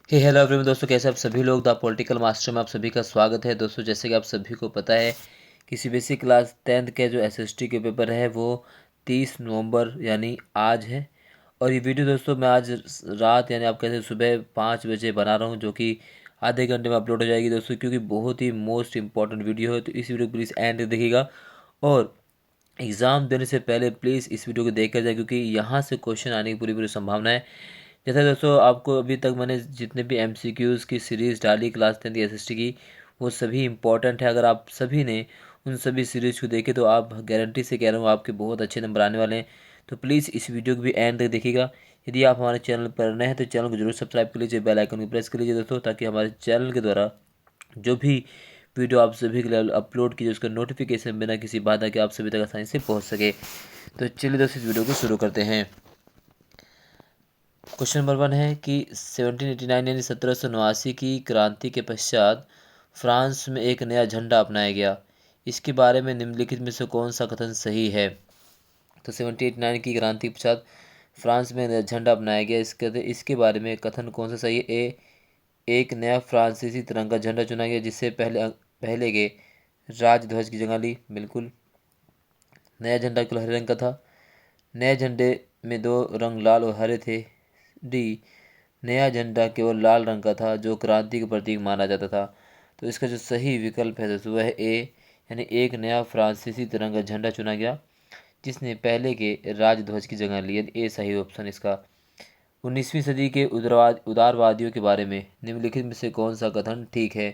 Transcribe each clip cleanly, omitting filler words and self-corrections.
Hello everyone दोस्तों, कैसे आप सभी लोग। द पॉलिटिकल मास्टर में आप सभी का स्वागत है। दोस्तों, जैसे कि आप सभी को पता है कि सीबीएसई क्लास 10th के जो एसएसटी के पेपर है वो 30 नवंबर यानी आज है। और ये वीडियो दोस्तों मैं आज रात यानी आप कहते हैं सुबह 5 बजे बना रहा हूँ, जो कि आधे घंटे में अपलोड हो जाएगी दोस्तों, क्योंकि बहुत ही मोस्ट इंपॉर्टेंट वीडियो है। तो इस वीडियो को प्लीज़ एंड तक देखिएगा और एग्ज़ाम देने से पहले प्लीज़ इस वीडियो को देख कर जाए, क्योंकि यहाँ से क्वेश्चन आने की पूरी पूरी संभावना है। जैसे दोस्तों आपको अभी तक मैंने जितने भी एमसीक्यूज़ की सीरीज़ डाली क्लास 10th एसएसटी की, वो सभी इंपॉर्टेंट है। अगर आप सभी ने उन सभी सीरीज़ को देखे तो आप गारंटी से कह रहा हूँ आपके बहुत अच्छे नंबर आने वाले हैं। तो प्लीज़ इस वीडियो को भी एंड तक देखिएगा। यदि आप हमारे चैनल पर नए हैं तो चैनल को जरूर सब्सक्राइब कर लीजिए, बेल आइकन को प्रेस कर लीजिए दोस्तों, ताकि हमारे चैनल के द्वारा जो भी वीडियो आप सभी के लिए अपलोड कीजिए उसका नोटिफिकेशन बिना किसी बाधा के आप सभी तक आसानी से पहुंच सके। तो चलिए दोस्तों इस वीडियो को शुरू करते हैं। क्वेश्चन नंबर 1 है कि 1789 यानी 1789 की क्रांति के पश्चात फ्रांस में एक नया झंडा अपनाया गया। इसके बारे में निम्नलिखित में से कौन सा कथन सही है। तो 1789 की क्रांति के पश्चात फ्रांस में नया झंडा अपनाया गया, इसके बारे में कथन कौन सा सही है। ए, एक नया फ्रांसीसी तिरंगा झंडा चुना गया जिससे पहले के राजध्वज की जगह ली। बिल्कुल। नया झंडा केवल हरे रंग का था। नए झंडे में दो रंग लाल और हरे थे। डी, नया झंडा केवल लाल रंग का था जो क्रांति का प्रतीक माना जाता था। तो इसका जो सही विकल्प है दोस्तों वह है ए, यानी एक नया फ्रांसीसी तिरंगा झंडा चुना गया जिसने पहले के राजध्वज की जगह ली। ए सही ऑप्शन इसका। 19वीं सदी के उदारवादियों के बारे में निम्नलिखित में से कौन सा कथन ठीक है।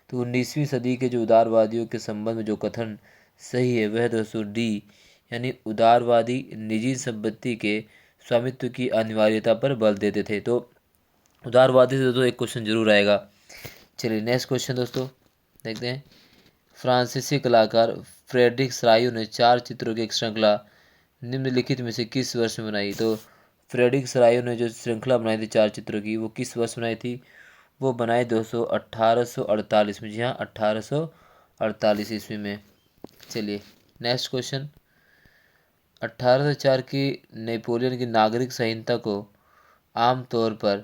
तो 19वीं सदी के जो उदारवादियों के संबंध में जो कथन सही है वह है दोस्तों डी, यानी उदारवादी निजी संपत्ति के स्वामित्व की अनिवार्यता पर बल देते थे। तो उदारवादी से तो एक क्वेश्चन जरूर आएगा। चलिए नेक्स्ट क्वेश्चन दोस्तों देखते हैं। फ्रांसीसी कलाकार फ्रेडरिक सरायू ने 4 चित्रों की एक श्रृंखला निम्नलिखित में से किस वर्ष में बनाई। तो फ्रेडरिक सरायू ने जो श्रृंखला बनाई थी 4 चित्रों की, वो किस वर्ष बनाई थी। वो बनाई दोस्तों 1848 में। जी हाँ, 1848 ईस्वी में। चलिए नेक्स्ट क्वेश्चन। 1804 की नेपोलियन की नागरिक संहिता को आमतौर पर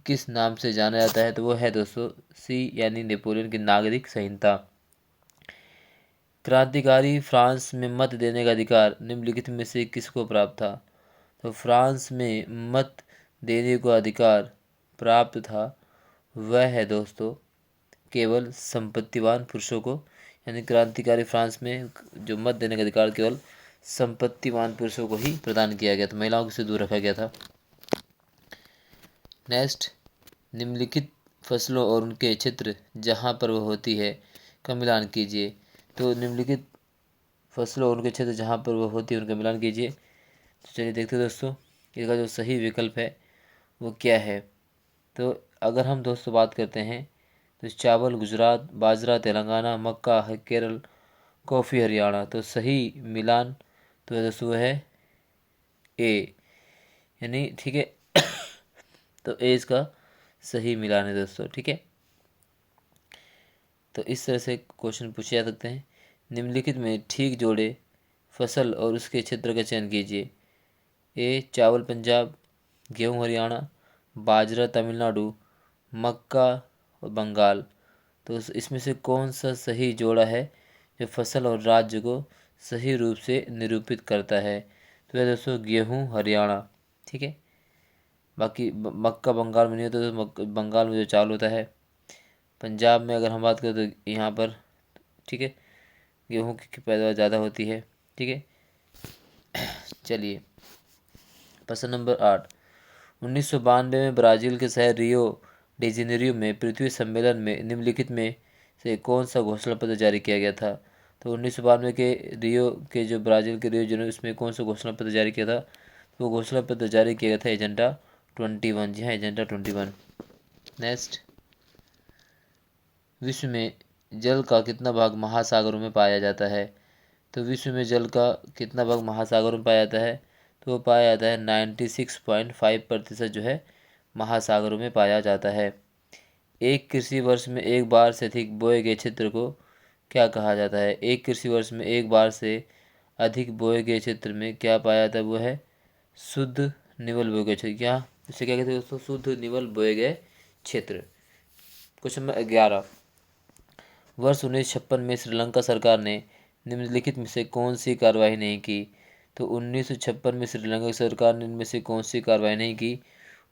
किस नाम से जाना जाता है। तो वो है दोस्तों सी, यानी नेपोलियन की नागरिक संहिता। क्रांतिकारी फ्रांस में मत देने का अधिकार निम्नलिखित में से किसको प्राप्त था। तो फ्रांस में मत देने को अधिकार प्राप्त था वह है दोस्तों केवल संपत्तिवान पुरुषों को, यानी क्रांतिकारी फ्रांस में जो मत देने का अधिकार केवल संपत्तिवान पुरुषों को ही प्रदान किया गया था, महिलाओं से दूर रखा गया था। नेक्स्ट, निम्नलिखित फसलों और उनके क्षेत्र जहाँ पर वह होती है का मिलान कीजिए। तो निम्नलिखित फसलों और उनके क्षेत्र जहाँ पर वह होती है उनका मिलान कीजिए। तो चलिए देखते हैं दोस्तों इसका जो सही विकल्प है वो क्या है। तो अगर हम दोस्तों बात करते हैं तो चावल गुजरात, बाजरा तेलंगाना, मक्का है केरल, कॉफ़ी हरियाणा। तो सही मिलान तो दोस्तों वो है ए, यानी ठीक है। तो ए इसका सही मिलान है दोस्तों, ठीक है। तो इस तरह से क्वेश्चन पूछे जा सकते हैं। निम्नलिखित में ठीक जोड़े फसल और उसके क्षेत्र का चयन कीजिए। ए, चावल पंजाब, गेहूँ हरियाणा, बाजरा तमिलनाडु, मक्का और बंगाल। तो इसमें से कौन सा सही जोड़ा है जो फसल और राज्य को सही रूप से निरूपित करता है। तो यह दोस्तों गेहूँ हरियाणा, ठीक है। बाकी मक्का बंगाल में नहीं होता, तो बंगाल में जो चावल होता है। पंजाब में अगर हम बात करें तो यहाँ पर ठीक है गेहूँ की पैदावार ज़्यादा होती है, ठीक है। चलिए प्रश्न नंबर 8। 1992 में ब्राज़ील के शहर रियो डी जेनेरियो में पृथ्वी सम्मेलन में निम्नलिखित में से कौन सा घोषणा पत्र जारी किया गया था। तो 1992 के रियो के जो ब्राज़ील के रियो जेनेरियो उसमें कौन सा घोषणा पत्र जारी किया था। तो वो घोषणा पत्र जारी किया गया था एजेंडा 21। जी हाँ, एजेंडा 21। नेक्स्ट, विश्व में जल का कितना भाग महासागरों में पाया जाता है। तो विश्व में जल का कितना भाग महासागरों में पाया जाता है। तो वो पाया जाता है 96.5% जो है महासागरों में पाया जाता है। एक कृषि वर्ष में एक बार से अधिक बोए गए क्षेत्र को क्या कहा जाता है। एक कृषि वर्ष में एक बार से अधिक बोए गए क्षेत्र में क्या पाया जाता है। वो है शुद्ध निवल बोए गए क्षेत्र। क्या इसे क्या कहते हैं दोस्तों, शुद्ध निवल बोए गए क्षेत्र। क्वेश्चन नंबर 11, वर्ष 1956 में श्रीलंका सरकार ने निम्नलिखित में से कौन सी कार्रवाई नहीं की? तो 1956 में श्रीलंका सरकार ने इनमें से कौन सी कार्रवाई नहीं की?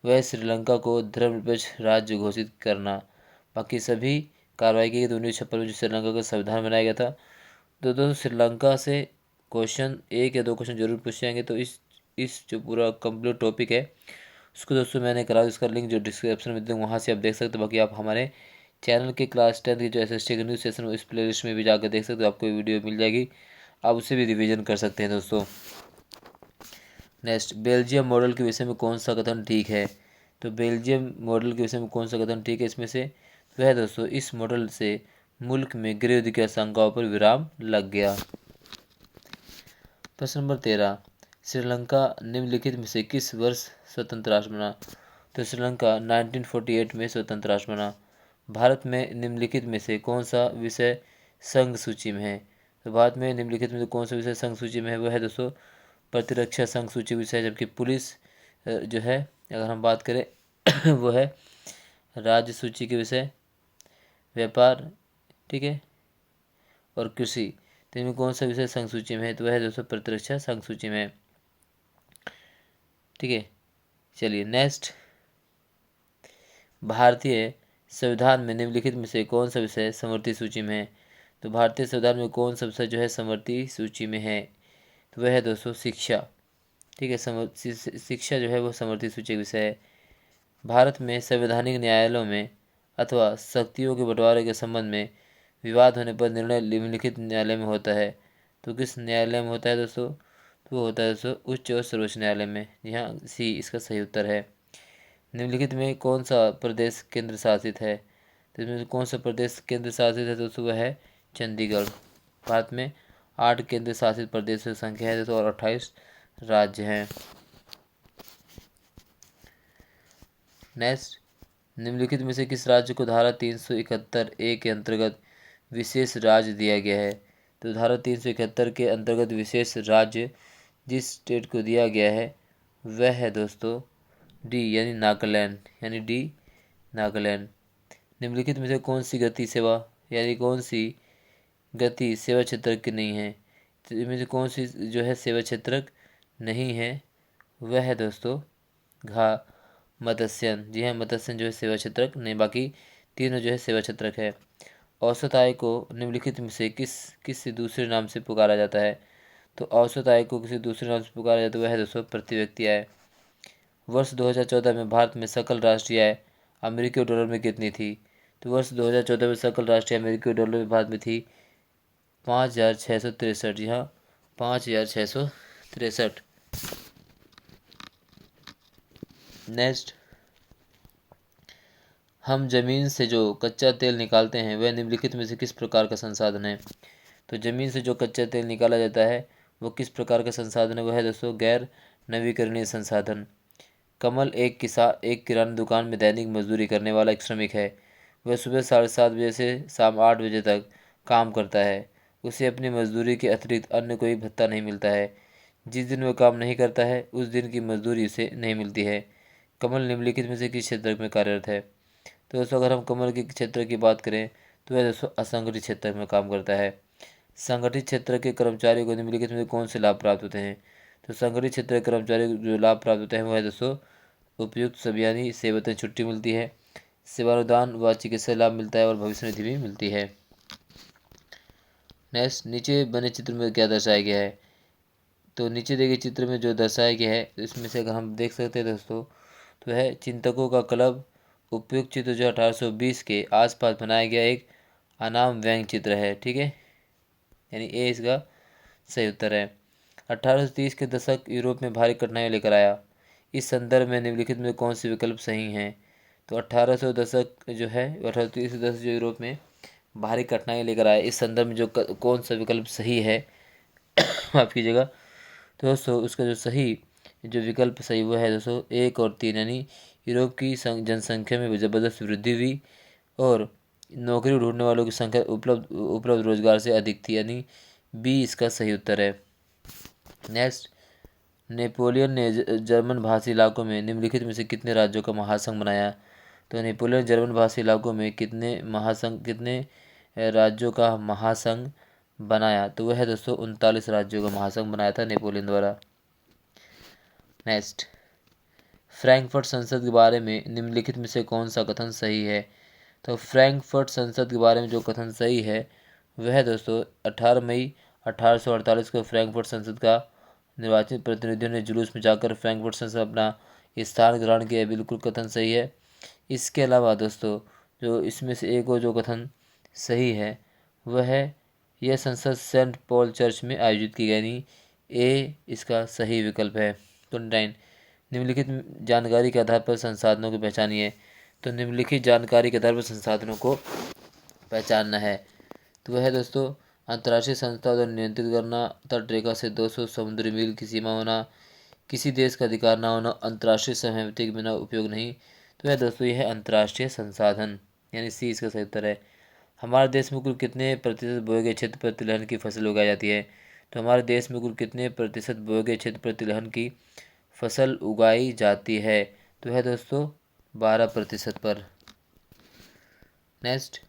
वह श्रीलंका को धर्मनिरपेक्ष राज्य घोषित करना। बाकी सभी कार्रवाई की। तो 1956 में जो श्रीलंका का संविधान बनाया गया था। तो दोस्तों श्रीलंका से क्वेश्चन 1 या 2 क्वेश्चन जरूर पूछे जाएंगे। तो इस जो पूरा कंप्लीट टॉपिक है उसको दोस्तों मैंने करा, इसका लिंक जो डिस्क्रिप्शन में दूँ वहाँ से आप देख सकते हो। बाकी आप हमारे चैनल के क्लास 10 की जो एसएसटी का न्यूज़ सेशन इस प्लेलिस्ट में भी जाकर देख सकते हो, आपको वीडियो मिल जाएगी, आप उसे भी रिवीजन कर सकते हैं दोस्तों। नेक्स्ट, बेल्जियम मॉडल के विषय में कौन सा कथन ठीक है? तो बेल्जियम मॉडल के विषय में कौन सा कथन ठीक है इसमें से? वह दोस्तों, इस मॉडल से मुल्क में गृह युद्ध की आशंकाओं पर विराम लग गया। प्रश्न नंबर 13, श्रीलंका निम्नलिखित में से किस वर्ष स्वतंत्र राष्ट्र बना? तो श्रीलंका 1948 में स्वतंत्र राष्ट्र बना। भारत में निम्नलिखित में से कौन सा विषय संघ सूची में है? तो भारत में निम्नलिखित में से कौन सा विषय संघ सूची में है? वह है दोस्तों प्रतिरक्षा संघ सूची विषय, जबकि पुलिस जो है अगर हम बात करें वो है राज्य सूची के विषय, व्यापार, ठीक है, और कृषि। तो इनमें कौन सा विषय संघ सूची में है? तो वह है दोस्तों प्रतिरक्षा संघ सूची में, ठीक है। चलिए नेक्स्ट, भारतीय संविधान में निम्नलिखित में से कौन सा विषय समवर्ती सूची में है? तो भारतीय संविधान में कौन सा विषय जो है समवर्ती सूची में है? तो वह है दोस्तों शिक्षा, ठीक है। शिक्षा जो है वो समवर्ती सूची विषय है। भारत में संवैधानिक न्यायालयों में अथवा शक्तियों के बंटवारे के संबंध में विवाद होने पर निर्णय निम्नलिखित न्यायालय में होता है। तो किस न्यायालय में होता है दोस्तों? तो वो होता है दोस्तों उच्च और सर्वोच्च न्यायालय में। यहाँ सी इसका सही उत्तर है। निम्नलिखित में कौन सा प्रदेश केंद्र शासित है? तो इसमें कौन सा प्रदेश केंद्र शासित है दोस्तों? वह है चंडीगढ़। भारत में 8 केंद्र शासित प्रदेशों की संख्या है दोस्तों और 28 राज्य हैं। नेक्स्ट, निम्नलिखित में से किस राज्य को धारा 371A के अंतर्गत विशेष राज्य दिया गया है? तो धारा 371 के अंतर्गत विशेष राज्य जिस स्टेट को दिया गया है वह है दोस्तों डी यानी नागालैंड, यानी डी नागालैंड। निम्नलिखित में से कौन सी गति सेवा यानी कौन सी गति सेवा क्षेत्र की नहीं है? तो इनमें से कौन सी जो है सेवा क्षेत्रक नहीं है? वह है दोस्तों घा मत्स्यन। जी हाँ, मत्स्यन जो है सेवा क्षेत्रक नहीं, बाकी तीनों जो है सेवा क्षेत्रक है। औसत आय को निम्नलिखित में से किस दूसरे नाम से पुकारा जाता है? तो औसत आय को किसी दूसरे नाम से पुकारा जाता है वह है दोस्तों प्रति व्यक्ति आय। वर्ष 2014 में भारत में सकल राष्ट्रीय आय अमेरिकी डॉलर में कितनी थी? तो वर्ष 2014 में सकल राष्ट्रीय अमेरिकी डॉलर में भारत में थी 5,663। जी हाँ, 5,663। नेक्स्ट, हम जमीन से जो कच्चा तेल निकालते हैं वह निम्नलिखित में से किस प्रकार का संसाधन है? तो जमीन से जो कच्चा तेल निकाला जाता है वो किस प्रकार का संसाधन है? वह है दोस्तों गैर नवीकरणीय संसाधन। कमल एक किराना दुकान में दैनिक मजदूरी करने वाला एक श्रमिक है। वह सुबह 7:30 बजे से शाम 8 बजे तक काम करता है। उसे अपनी मजदूरी के अतिरिक्त अन्य कोई भत्ता नहीं मिलता है। जिस दिन वह काम नहीं करता है उस दिन की मजदूरी उसे नहीं मिलती है। कमल निम्नलिखित में से किस क्षेत्र में कार्यरत है? तो दोस्तों अगर हम कमल के क्षेत्र की बात करें तो वह दोस्तों असंगठित क्षेत्र में काम करता है। संगठित क्षेत्र के कर्मचारियों को निम्नलिखित में कौन से लाभ प्राप्त होते हैं? तो संगठित क्षेत्र के कर्मचारियों को जो लाभ प्राप्त होते हैं वह है दोस्तों उपयुक्त सबियानी सेवाएं छुट्टी मिलती है, सेवानुदान व चिकित्सा लाभ मिलता है और भविष्य निधि भी मिलती है। नेक्स्ट, नीचे बने चित्र में क्या दर्शाया गया है? तो नीचे देखिए चित्र में जो दर्शाया गया है इसमें से अगर हम देख सकते हैं दोस्तों तो है चिंतकों का क्लब। उपयुक्त चित्र जो 1820 के आसपास बनाया गया एक अनाम व्यंग चित्र है, ठीक है, यानी ए इसका सही उत्तर है। 1830 के दशक यूरोप में भारी कठिनाई लेकर आया। इस संदर्भ में निम्नलिखित में कौन से विकल्प सही हैं? तो 1800 दशक जो है 1830 दशक जो यूरोप में भारी कठिनाई लेकर आया, इस संदर्भ में जो कौन सा विकल्प सही है माफ कीजिएगा, तो दोस्तों उसका जो सही जो विकल्प सही वो है दोस्तों 1 और 3, यानी यूरोप की जनसंख्या में ज़बरदस्त वृद्धि हुई और नौकरी ढूंढने वालों की संख्या उपलब्ध रोजगार से अधिक थी, यानी बी इसका सही उत्तर है। नेक्स्ट, नेपोलियन ने जर्मन भाषी इलाकों में निम्नलिखित में से कितने राज्यों का महासंघ बनाया? तो नेपोलियन जर्मन भाषी इलाकों में कितने राज्यों का महासंघ बनाया? तो वह दोस्तों 39 राज्यों का महासंघ बनाया था नेपोलियन द्वारा। नेक्स्ट, फ्रैंकफर्ट संसद के बारे में निम्नलिखित में से कौन सा कथन सही है? तो फ्रैंकफर्ट संसद के बारे में जो कथन सही है वह दोस्तों 18 मई 1848 को फ्रैंकफर्ट संसद का निर्वाचित प्रतिनिधियों ने जुलूस में जाकर फ्रैंकफर्ट संसद अपना स्थान ग्रहण किया, बिल्कुल कथन सही है। इसके अलावा दोस्तों जो इसमें से एक और जो कथन सही है वह है यह संसद सेंट पॉल चर्च में आयोजित की गई, यानी ए इसका सही विकल्प है। 29, निम्नलिखित जानकारी के आधार पर संसाधनों को पहचानिए। तो निम्नलिखित जानकारी के आधार पर संसाधनों को पहचानना है तो वह है दोस्तों अंतर्राष्ट्रीय संस्था द्वारा नियंत्रित करना, तटरेखा से 200 समुद्री मील की सीमा होना, किसी देश का अधिकार न होना, अंतर्राष्ट्रीय सहमति के बिना उपयोग नहीं। तो यह दोस्तों यह है अंतर्राष्ट्रीय संसाधन, यानी सी इसका सही उत्तर है। हमारे देश में कुल कितने प्रतिशत बोए गए क्षेत्र पर तिलहन की फसल उगाई जाती है? तो हमारे देश में कुल कितने प्रतिशत बोए गए क्षेत्र पर तिलहन की फसल उगाई जाती है? तो है दोस्तों 12% पर। नेक्स्ट,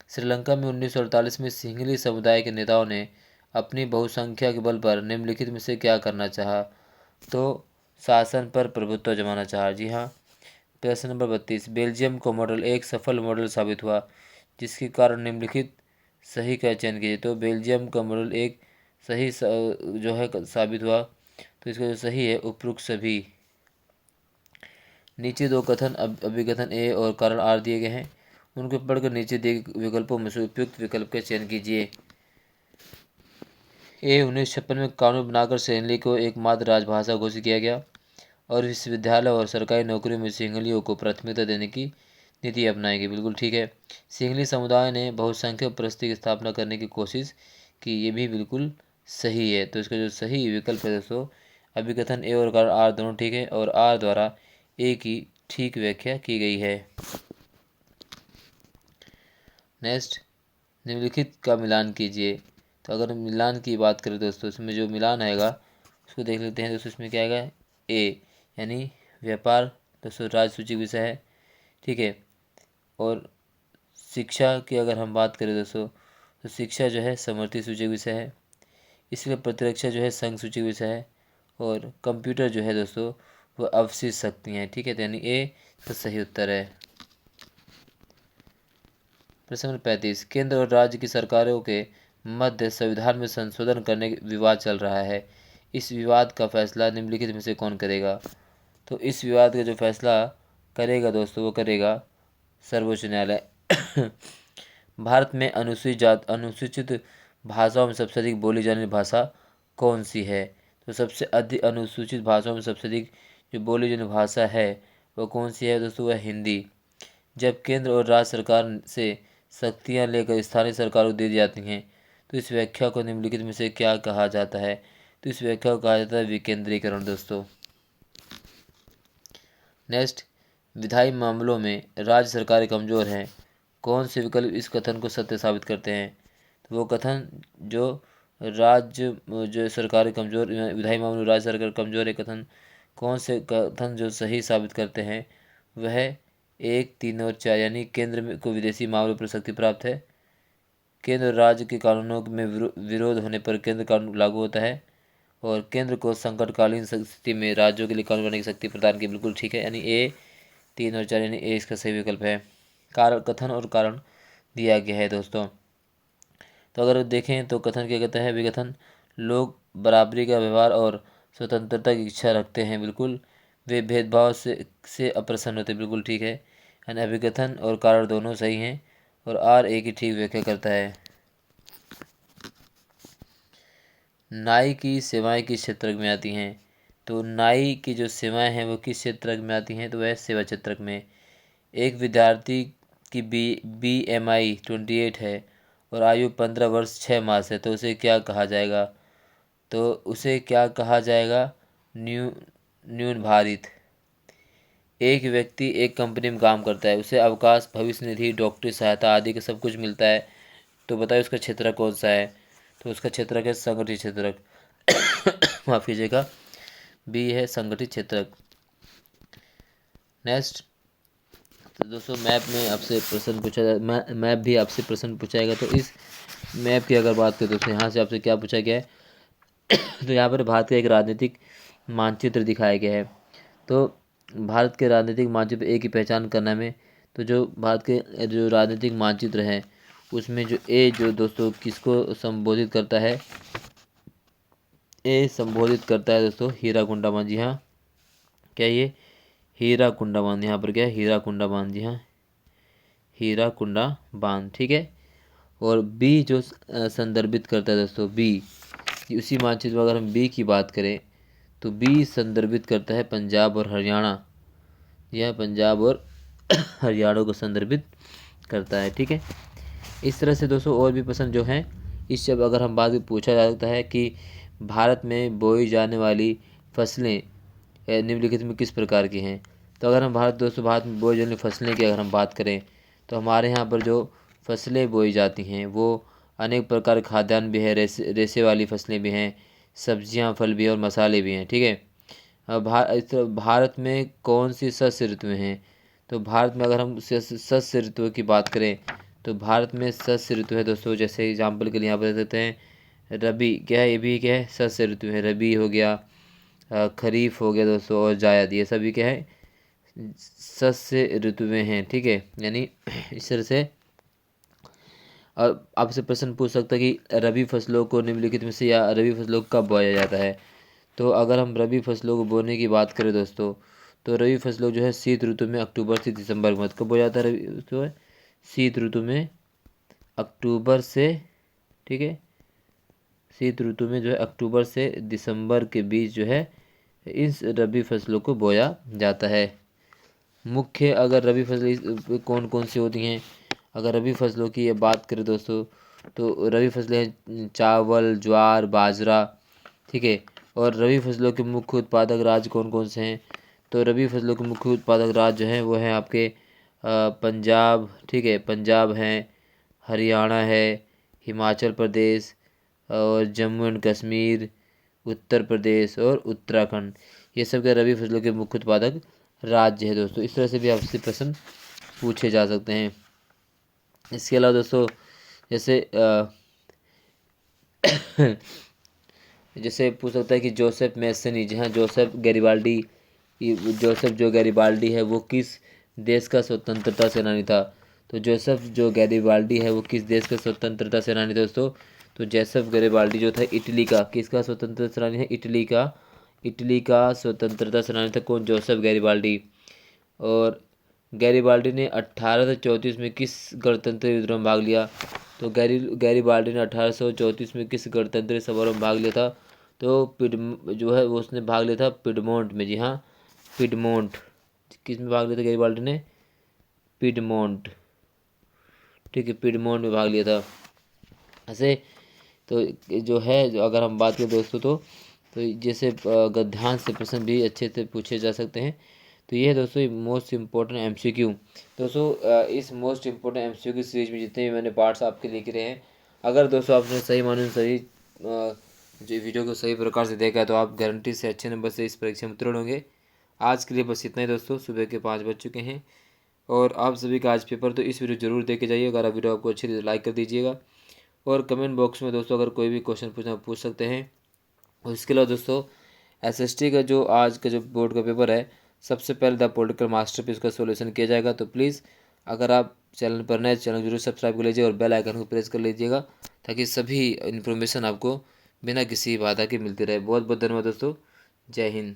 श्रीलंका में 1948 में सिंहली समुदाय के नेताओं ने अपनी बहुसंख्या के बल पर निम्नलिखित में से क्या करना चाहा? तो शासन पर प्रभुत्व जमाना चाहा। जी हाँ। प्रश्न नंबर 32, बेल्जियम का मॉडल एक सफल मॉडल साबित हुआ, जिसके कारण निम्नलिखित सही का चयन कीजिए। तो बेल्जियम का मॉडल एक सही जो है साबित हुआ, तो इसका जो सही है उपरोक्त सभी। नीचे दो कथन अभिकथन ए और कारण आर दिए गए हैं, उनको पढ़कर नीचे दिए विकल्पों में से उपयुक्त विकल्प का चयन कीजिए। ए 1956 में कानून बनाकर सिंहली को एकमात्र राजभाषा घोषित किया गया और विश्वविद्यालय और सरकारी नौकरियों में सिंहलियों को प्राथमिकता देने की नीति अपनाएगी, बिल्कुल ठीक है। सिंहली समुदाय ने बहुसंख्यक परिस्थिति की स्थापना करने की कोशिश की, ये भी बिल्कुल सही है। तो इसका जो सही विकल्प है दोस्तों अभिकथन ए और कारण आर दोनों ठीक है और आर द्वारा ए की ठीक व्याख्या की गई है। नेक्स्ट, निम्नलिखित का मिलान कीजिए। तो अगर मिलान की बात करें दोस्तों इसमें जो मिलान आएगा उसको देख लेते हैं दोस्तों। इसमें क्या आएगा? ए यानी व्यापार दोस्तों राजसूचिक विषय है, ठीक है। और शिक्षा की अगर हम बात करें दोस्तों तो शिक्षा जो है समर्थी सूचक विषय है। इसलिए प्रतिरक्षा जो है संघ सूचक विषय है और कंप्यूटर जो है दोस्तों वह अवशिष्ट शक्तियाँ हैं, ठीक है। तो यानी ए तो सही उत्तर है। प्रश्न नंबर 35, केंद्र और राज्य की सरकारों के मध्य संविधान में संशोधन करने का विवाद चल रहा है, इस विवाद का फैसला निम्नलिखित में से कौन करेगा? तो इस विवाद का जो फैसला करेगा दोस्तों वो करेगा सर्वोच्च न्यायालय। भारत में अनुसूचित भाषाओं में सबसे अधिक बोली जाने वाली भाषा कौन सी है? तो सबसे अधिक अनुसूचित भाषाओं में सबसे अधिक जो बोली जाने भाषा है वो कौन सी है दोस्तों? वह हिंदी। जब केंद्र और राज्य सरकार से शक्तियाँ लेकर स्थानीय सरकारों को दे दी जाती हैं तो इस व्याख्या को निम्नलिखित में से क्या कहा जाता है? तो इस व्याख्या को कहा जाता है विकेंद्रीकरण दोस्तों। नेक्स्ट, विधायी मामलों में राज्य सरकारें कमज़ोर हैं, कौन से विकल्प इस कथन को सत्य साबित करते हैं? तो वो कथन जो सरकारें कमज़ोर, विधायी मामलों में राज्य सरकार कमज़ोर है, कथन कौन से कथन जो सही साबित करते हैं? वह 1, 3 और 4, यानी केंद्र में को विदेशी मामलों पर शक्ति प्राप्त है, केंद्र और राज्य के कानूनों में विरोध होने पर केंद्र कानून लागू होता है और केंद्र को संकटकालीन स्थिति में राज्यों के लिए कानून बनाने की शक्ति प्रदान की, बिल्कुल ठीक है। यानी ए 3 और 4, यानी ए इसका सही विकल्प है। कथन और कारण दिया गया है दोस्तों। तो अगर देखें तो कथन क्या कहता है? विकथन, लोग बराबरी का व्यवहार और स्वतंत्रता की इच्छा रखते हैं, बिल्कुल। वे भेदभाव से अप्रसन्न होते, बिल्कुल ठीक है। यानी अभिकथन और कारण दोनों सही हैं और आर ए की ठीक व्याख्या करता है। नाई की सेवाएं किस क्षेत्र में आती हैं? तो नाई की जो सेवाएं हैं वो किस क्षेत्र में आती हैं? तो वह सेवा क्षेत्र में। एक विद्यार्थी की BMI 28 है और आयु 15 वर्ष 6 मास है, तो उसे क्या कहा जाएगा? तो उसे क्या कहा जाएगा? न्यून भारित। एक व्यक्ति एक कंपनी में काम करता है, उसे अवकाश, भविष्य निधि, डॉक्टरी सहायता आदि का सब कुछ मिलता है, तो बताइए उसका क्षेत्र कौन सा है? तो उसका क्षेत्र है संगठित क्षेत्र। माफ कीजिएगा, बी है संगठित क्षेत्र। नेक्स्ट, तो दोस्तों मैप में आपसे प्रश्न पूछा जाए, मैप भी आपसे प्रश्न पूछाएगा। तो इस मैप की अगर बात करें दोस्तों, यहाँ से आपसे क्या पूछा गया है तो यहाँ पर भारत का एक राजनीतिक मानचित्र दिखाया गया है। तो भारत के राजनीतिक मानचित्र ए की पहचान करने में, तो जो भारत के जो राजनीतिक मानचित्र है उसमें जो ए जो दोस्तों किसको संबोधित करता है, ए संबोधित करता है दोस्तों हीराकुंडा बांध। जी हाँ, क्या ये हीराकुंडा बांध, यहाँ पर क्या है हीराकुंडा बांध। जी हाँ, हीराकुंडा बांध, ठीक है। और बी जो संदर्भित करता है दोस्तों, बी उसी मानचित्र में अगर हम बी की बात करें तो बी संदर्भित करता है पंजाब और हरियाणा। यह पंजाब और हरियाणा को संदर्भित करता है, ठीक है। इस तरह से दोस्तों और भी प्रश्न जो हैं, इससे अब अगर हम बात पूछा जा सकता है कि भारत में बोई जाने वाली फसलें निम्नलिखित में किस प्रकार की हैं। तो अगर हम भारत में बोई जाने वाली फसलें की अगर हम बात करें तो हमारे यहाँ पर जो फसलें बोई जाती हैं वो अनेक प्रकार के खाद्यान्न भी है, रेशे वाली फसलें भी हैं, सब्जियां, फल भी हैं और मसाले भी हैं, ठीक है। भारत में कौन सी शस्य ऋतुएं हैं। तो भारत में अगर हम शस्य ऋतुओं की बात करें तो भारत में शस्य ऋतु है दोस्तों, जैसे एग्जाम्पल के लिए यहाँ पर देते हैं रबी, क्या है ये भी क्या है शस्य ऋतु है। रबी हो गया, खरीफ हो गया दोस्तों, और जायद, ये सभी क्या है शस्य ऋतुएं हैं, ठीक है। यानी इस तरह से और आपसे प्रश्न पूछ सकता है कि रबी फसलों को निम्नलिखित में से या रबी फसलों को कब बोया जाता है। तो अगर हम रबी फसलों को बोने की बात करें दोस्तों, तो रबी फसलों जो है शीत ऋतु में अक्टूबर से दिसंबर के मध्य कब बोया जाता है। रबी जो है शीत ऋतु में अक्टूबर से, ठीक है, शीत ऋतु में जो है अक्टूबर से दिसंबर के बीच जो है इस रबी फसलों को बोया जाता है। मुख्य अगर रबी फसलें कौन कौन सी होती हैं, अगर रबी फसलों की ये बात करें दोस्तों तो रबी फसलें हैं चावल, ज्वार, बाजरा, ठीक है। और रबी फसलों के मुख्य उत्पादक राज्य कौन कौन से हैं। तो रबी फसलों के मुख्य उत्पादक राज्य जो हैं वो हैं आपके पंजाब, ठीक है, पंजाब हैं, हरियाणा है, हिमाचल प्रदेश और जम्मू एंड कश्मीर, उत्तर प्रदेश और उत्तराखंड, ये सब के रबी फसलों के मुख्य उत्पादक राज्य है दोस्तों। इस तरह से भी आपसे प्रश्न पूछे जा सकते हैं। इसके अलावा दोस्तों जैसे जैसे पूछ सकता है कि जोसेफ मैसनी, जहाँ जोसेफ गैरिबाल्डी, जोसेफ जो गैरिबाल्डी है वो किस देश का स्वतंत्रता सेनानी था। तो जोसेफ जो गैरिबाल्डी है वो किस देश का स्वतंत्रता सेनानी था दोस्तों। तो जोसेफ गैरिबाल्डी जो था इटली का, किसका स्वतंत्रता सेनानी है, इटली का स्वतंत्रता सेनानी था कौन, जोसेफ गैरिबाल्डी। और गैरिबाल्डी ने 1834 में किस गणतंत्र युद्ध में भाग लिया। तो गैरिबाल्डी ने 1834 में किस गणतंत्र समारोह में भाग लिया था। तो जो है वो उसने भाग लिया था पिडमोंट में। जी हाँ, पिडमोंट, किस में भाग लिया था गैरिबाल्डी ने, पिडमोंट, ठीक है, पिडमोंट में भाग लिया था। ऐसे तो जो है जो अगर हम बात करें दोस्तों तो जैसे गद्यांश से प्रश्न भी अच्छे से पूछे जा सकते हैं। तो ये है दोस्तों मोस्ट इम्पोर्टेंट एमसीक्यू। दोस्तों इस मोस्ट इम्पोर्टेंट एमसीक्यू सीरीज में जितने भी मैंने पार्ट्स आपके लिख रहे हैं, अगर दोस्तों आपने सही माने सही जो वीडियो को सही प्रकार से देखा है तो आप गारंटी से अच्छे नंबर से इस परीक्षा में उत्तीर्ण होंगे। आज के लिए बस इतना ही दोस्तों, सुबह के 5 बज चुके हैं और आप सभी का आज पेपर, तो इस वीडियो जरूर देख के जाइए। अगर वीडियो आपको अच्छी लगी तो लाइक कर दीजिएगा और कमेंट बॉक्स में दोस्तों अगर कोई भी क्वेश्चन पूछना पूछ सकते हैं। और इसके अलावा दोस्तों एसएसटी का जो आज का जो बोर्ड का पेपर है, सबसे पहले द पॉलिटिकल मास्टरपीस का सॉल्यूशन किया जाएगा। तो प्लीज़ अगर आप चैनल पर नए, चैनल जरूर सब्सक्राइब कर लीजिए और बेल आइकन को प्रेस कर लीजिएगा ताकि सभी इन्फॉर्मेशन आपको बिना किसी बाधा के मिलती रहे। बहुत बहुत धन्यवाद दोस्तों, जय हिंद।